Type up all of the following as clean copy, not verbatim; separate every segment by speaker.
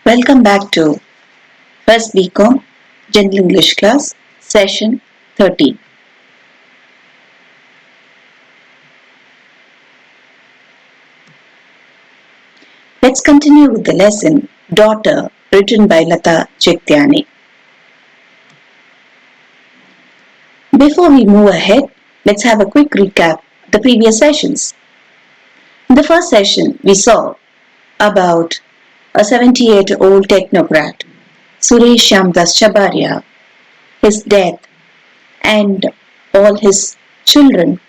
Speaker 1: Welcome back to First BCom General English class, session 13. Let's continue with the lesson Daughter, written by Lata Jektyani. Before we move ahead, let's have a quick recap of the previous sessions. In the first session, we saw about a 78-year-old technocrat, Suresh Shyamdas Chabaria, his death, and all his children,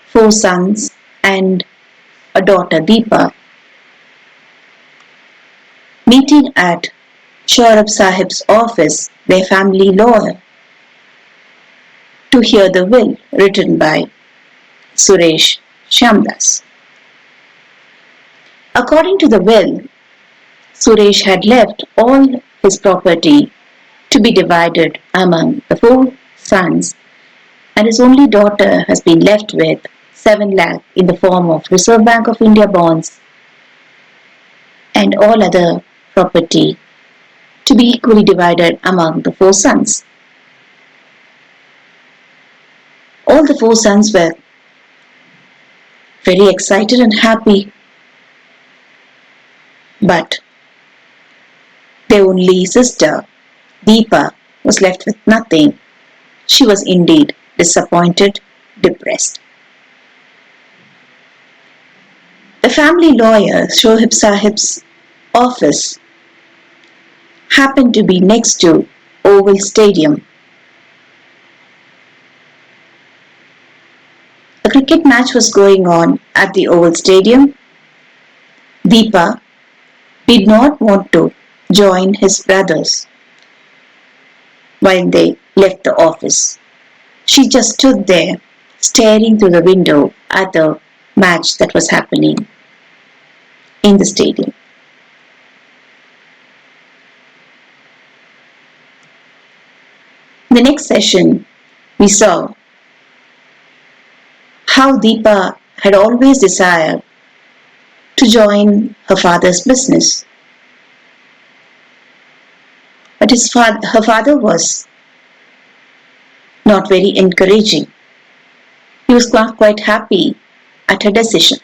Speaker 1: 4 sons and a daughter Deepa, meeting at Shorab Sahib's office, their family lawyer, to hear the will written by Suresh Shyamdas. According to the will, Suresh had left all his property to be divided among the 4 sons, and his only daughter has been left with 7 lakh in the form of Reserve Bank of India bonds and all other property to be equally divided among the 4 sons. All the 4 sons were very excited and happy, but their only sister, Deepa, was left with nothing. She was indeed disappointed, depressed. The family lawyer, Shoaib Sahib's office, happened to be next to Oval Stadium. A cricket match was going on at the Oval Stadium. Deepa did not want to join his brothers while they left the office. She just stood there staring through the window at the match that was happening in the stadium. In the next session, we saw how Deepa had always desired to join her father's business. But her father was not very encouraging. He was not quite happy at her decision.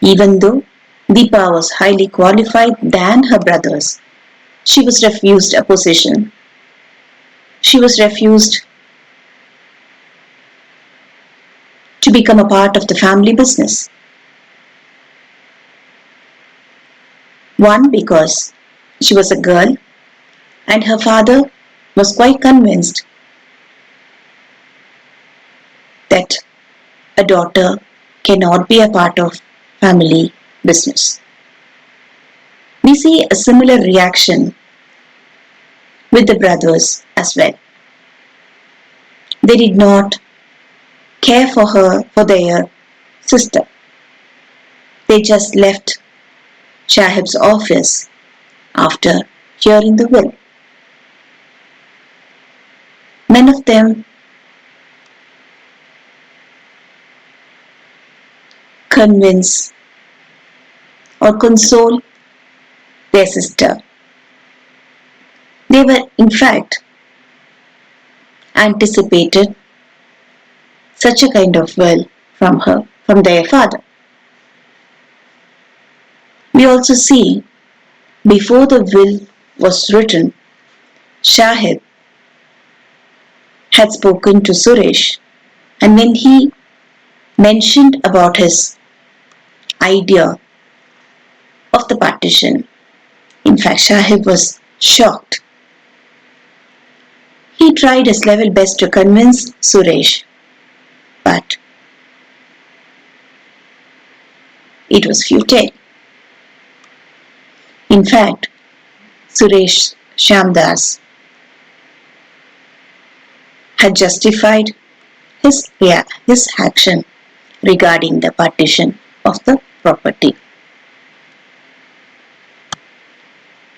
Speaker 1: Even though Deepa was highly qualified than her brothers, she was refused a position. She was refused to become a part of the family business. One, because she was a girl and her father was quite convinced that a daughter cannot be a part of family business. We see a similar reaction with the brothers as well. They did not care for their sister. They just left Shahib's office after hearing the will. None of them convince or console their sister. They were in fact anticipated such a kind of will from their father. We also see before the will was written, Shahib had spoken to Suresh, and when he mentioned about his idea of the partition, in fact Shahib was shocked. He tried his level best to convince Suresh, but it was futile. In fact, Suresh Shyamdas had justified his action regarding the partition of the property.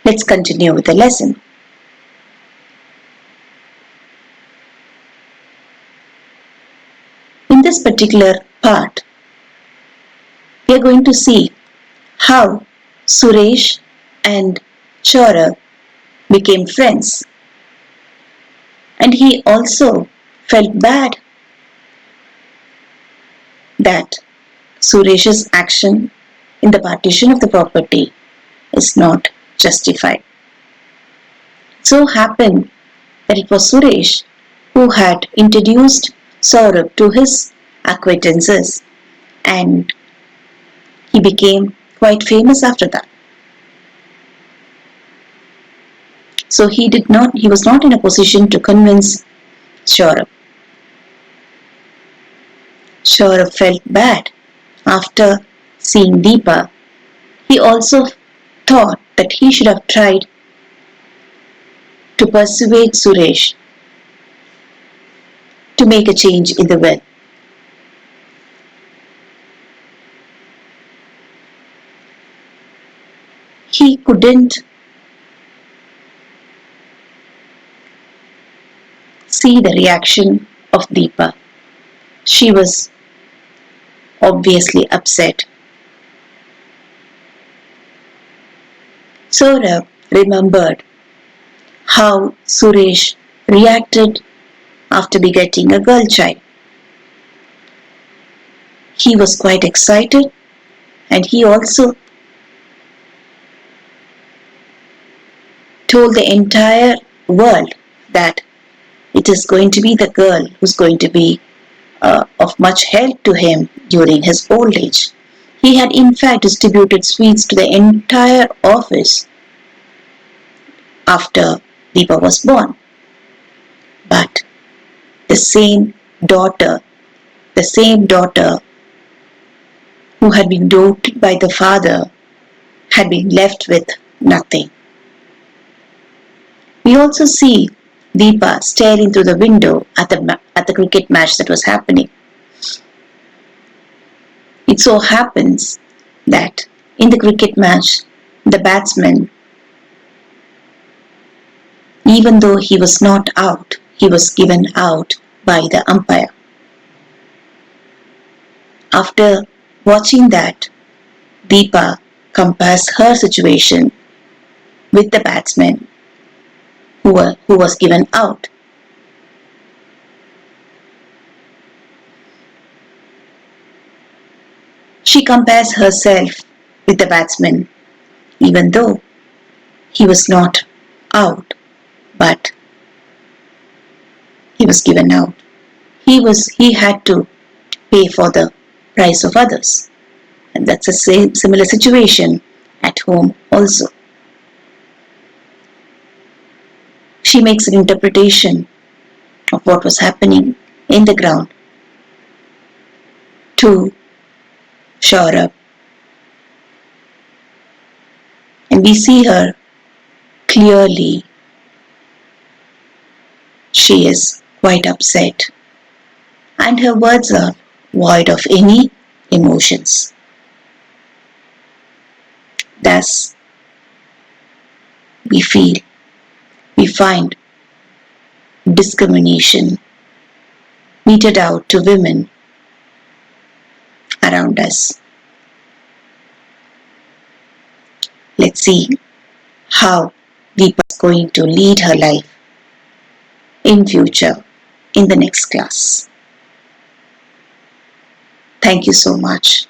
Speaker 1: Let's continue with the lesson. In this particular part, we are going to see how Suresh and Saurabh became friends. And he also felt bad that Suresh's action in the partition of the property is not justified. It so happened that it was Suresh who had introduced Saurabh to his acquaintances, and he became quite famous after that. So he was not in a position to convince Saurabh. Saurabh felt bad after seeing Deepa. He also thought that he should have tried to persuade Suresh to make a change in the will. He couldn't see the reaction of Deepa. She was obviously upset. Saurabh remembered how Suresh reacted after begetting a girl child. He was quite excited, and he also told the entire world that it is going to be the girl who's going to be of much help to him during his old age. He had in fact distributed sweets to the entire office after Deepa was born. But the same daughter, the same daughter who had been doted by the father, had been left with nothing. We also see Deepa staring through the window at the cricket match that was happening. It so happens that in the cricket match, the batsman, even though he was not out, he was given out by the umpire. After watching that, Deepa compares her situation with the batsman who was given out. She compares herself with the batsman, even though he was not out, but he was given out. He had to pay for the price of others. And that's a similar situation at home also. She makes an interpretation of what was happening in the ground to Saurabh. And we see her clearly. She is quite upset, and her words are void of any emotions. Thus, we find discrimination meted out to women around us. Let's see how Deepa is going to lead her life in future in the next class. Thank you so much.